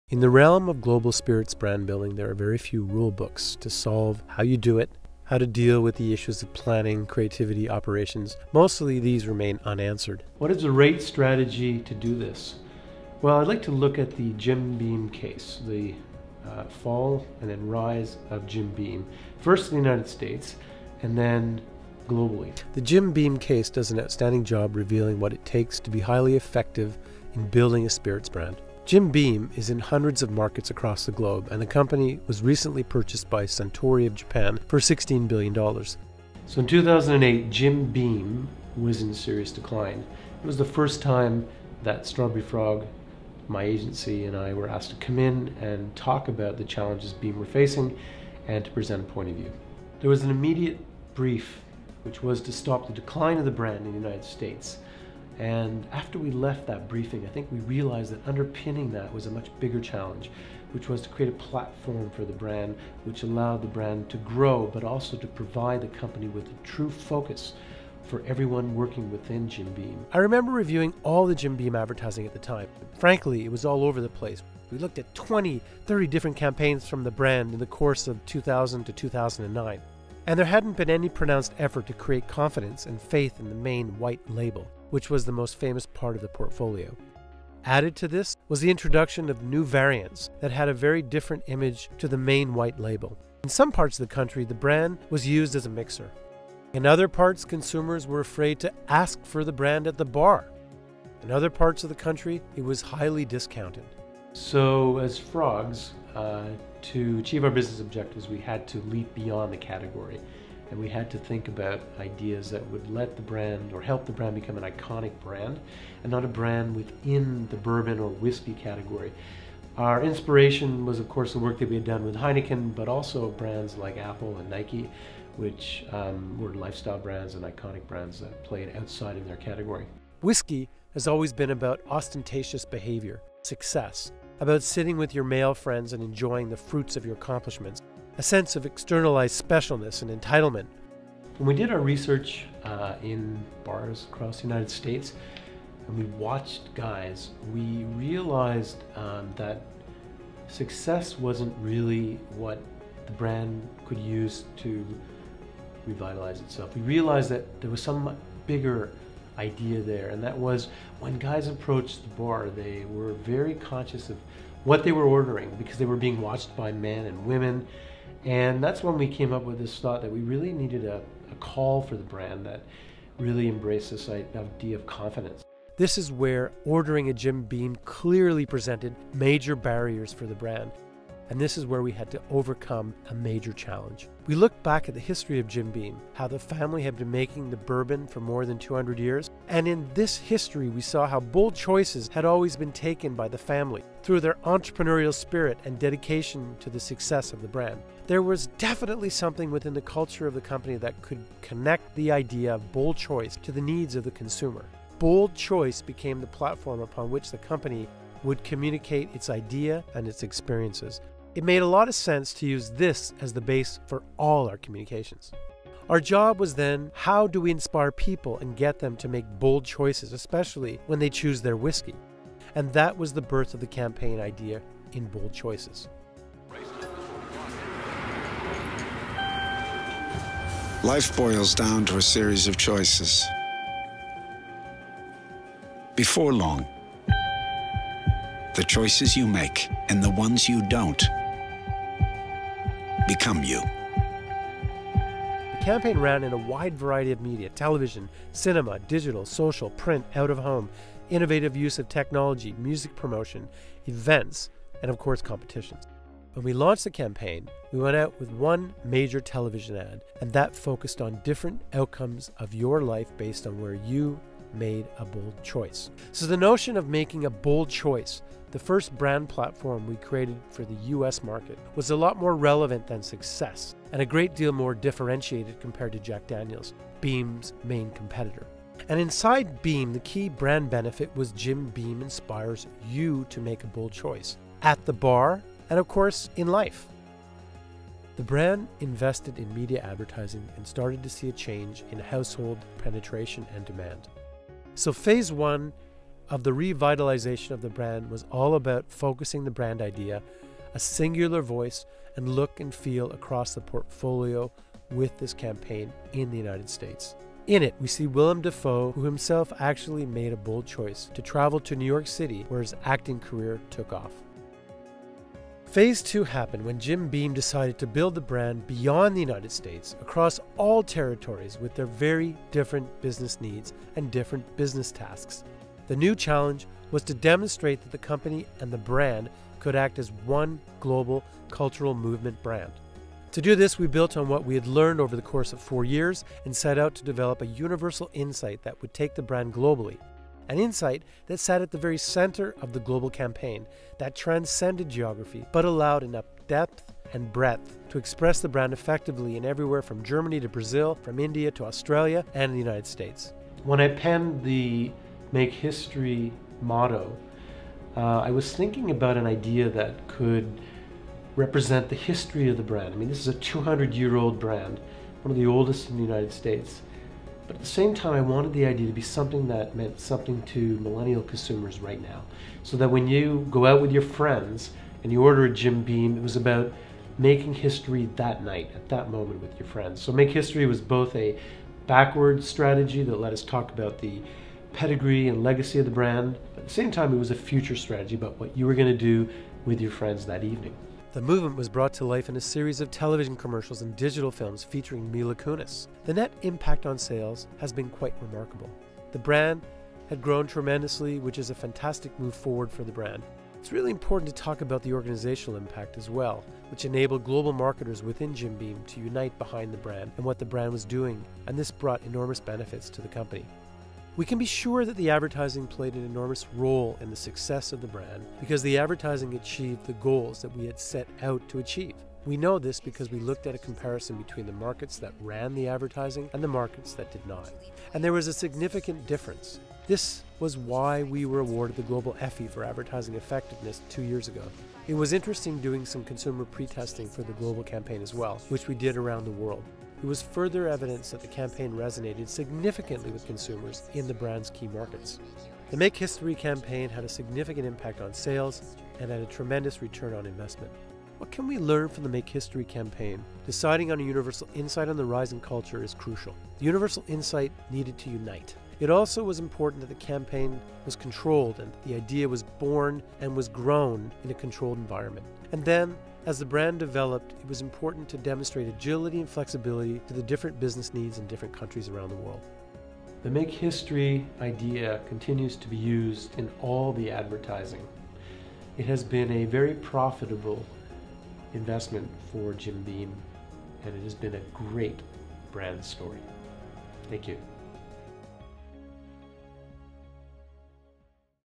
In the realm of global spirits brand building, there are very few rule books to solve how you do it, how to deal with the issues of planning, creativity, operations. Mostly these remain unanswered. What is the right strategy to do this? Well, I'd like to look at the Jim Beam case, the fall and then rise of Jim Beam, first in the United States and then globally. The Jim Beam case does an outstanding job revealing what it takes to be highly effective in building a spirits brand. Jim Beam is in hundreds of markets across the globe, and the company was recently purchased by Suntory of Japan for $16 billion. So in 2008, Jim Beam was in serious decline. It was the first time that Strawberry Frog, my agency, and I were asked to come in and talk about the challenges Beam were facing and to present a point of view. There was an immediate brief, which was to stop the decline of the brand in the United States. And after we left that briefing, I think we realized that underpinning that was a much bigger challenge, which was to create a platform for the brand, which allowed the brand to grow, but also to provide the company with a true focus for everyone working within Jim Beam. I remember reviewing all the Jim Beam advertising at the time. Frankly, it was all over the place. We looked at 20, 30 different campaigns from the brand in the course of 2000 to 2009. And there hadn't been any pronounced effort to create confidence and faith in the main white label, which was the most famous part of the portfolio. Added to this was the introduction of new variants that had a very different image to the main white label. In some parts of the country, the brand was used as a mixer. In other parts, consumers were afraid to ask for the brand at the bar. In other parts of the country, it was highly discounted. So as frogs, to achieve our business objectives, we had to leap beyond the category. And we had to think about ideas that would let the brand or help the brand become an iconic brand and not a brand within the bourbon or whiskey category. Our inspiration was, of course, the work that we had done with Heineken, but also brands like Apple and Nike, which were lifestyle brands and iconic brands that played outside of their category. Whiskey has always been about ostentatious behavior, success, about sitting with your male friends and enjoying the fruits of your accomplishments, a sense of externalized specialness and entitlement. When we did our research in bars across the United States, and we watched guys, we realized that success wasn't really what the brand could use to revitalize itself. We realized that there was some bigger idea there, and that was when guys approached the bar, they were very conscious of what they were ordering because they were being watched by men and women. And that's when we came up with this thought that we really needed a call for the brand that really embraced this idea of confidence. This is where ordering a Jim Beam clearly presented major barriers for the brand. And this is where we had to overcome a major challenge. We looked back at the history of Jim Beam, how the family had been making the bourbon for more than 200 years. And in this history, we saw how bold choices had always been taken by the family through their entrepreneurial spirit and dedication to the success of the brand. There was definitely something within the culture of the company that could connect the idea of bold choice to the needs of the consumer. Bold choice became the platform upon which the company would communicate its idea and its experiences. It made a lot of sense to use this as the base for all our communications. Our job was then, how do we inspire people and get them to make bold choices, especially when they choose their whiskey? And that was the birth of the campaign idea in Bold Choices. Life boils down to a series of choices. Before long, the choices you make and the ones you don't become you. The campaign ran in a wide variety of media: television, cinema, digital, social, print, out of home, innovative use of technology, music promotion, events, and of course competitions. When we launched the campaign, we went out with one major television ad, and that focused on different outcomes of your life based on where you made a bold choice. So the notion of making a bold choice, the first brand platform we created for the US market, was a lot more relevant than success and a great deal more differentiated compared to Jack Daniel's, Beam's main competitor. And inside Beam, the key brand benefit was Jim Beam inspires you to make a bold choice at the bar and of course in life. The brand invested in media advertising and started to see a change in household penetration and demand. So phase one of the revitalization of the brand was all about focusing the brand idea, a singular voice, and look and feel across the portfolio with this campaign in the United States. In it, we see Willem Dafoe, who himself actually made a bold choice to travel to New York City, where his acting career took off. Phase 2 happened when Jim Beam decided to build the brand beyond the United States, across all territories with their very different business needs and different business tasks. The new challenge was to demonstrate that the company and the brand could act as one global cultural movement brand. To do this, we built on what we had learned over the course of 4 years and set out to develop a universal insight that would take the brand globally. An insight that sat at the very center of the global campaign, that transcended geography, but allowed enough depth and breadth to express the brand effectively in everywhere from Germany to Brazil, from India to Australia, and the United States. When I penned the Make History motto, I was thinking about an idea that could represent the history of the brand. I mean, this is a 200-year-old brand, one of the oldest in the United States. But at the same time, I wanted the idea to be something that meant something to millennial consumers right now. So that when you go out with your friends and you order a Jim Beam, it was about making history that night, at that moment with your friends. So Make History was both a backward strategy that let us talk about the pedigree and legacy of the brand. But at the same time, it was a future strategy about what you were going to do with your friends that evening. The movement was brought to life in a series of television commercials and digital films featuring Mila Kunis. The net impact on sales has been quite remarkable. The brand had grown tremendously, which is a fantastic move forward for the brand. It's really important to talk about the organizational impact as well, which enabled global marketers within Jim Beam to unite behind the brand and what the brand was doing, and this brought enormous benefits to the company. We can be sure that the advertising played an enormous role in the success of the brand because the advertising achieved the goals that we had set out to achieve. We know this because we looked at a comparison between the markets that ran the advertising and the markets that did not. And there was a significant difference. This was why we were awarded the global Effie for advertising effectiveness 2 years ago. It was interesting doing some consumer pre-testing for the global campaign as well, which we did around the world. It was further evidence that the campaign resonated significantly with consumers in the brand's key markets. The Make History campaign had a significant impact on sales and had a tremendous return on investment. What can we learn from the Make History campaign? Deciding on a universal insight on the rise in culture is crucial. The universal insight needed to unite. It also was important that the campaign was controlled and the idea was born and was grown in a controlled environment. And then, as the brand developed, it was important to demonstrate agility and flexibility to the different business needs in different countries around the world. The Make History idea continues to be used in all the advertising. It has been a very profitable investment for Jim Beam, and it has been a great brand story. Thank you.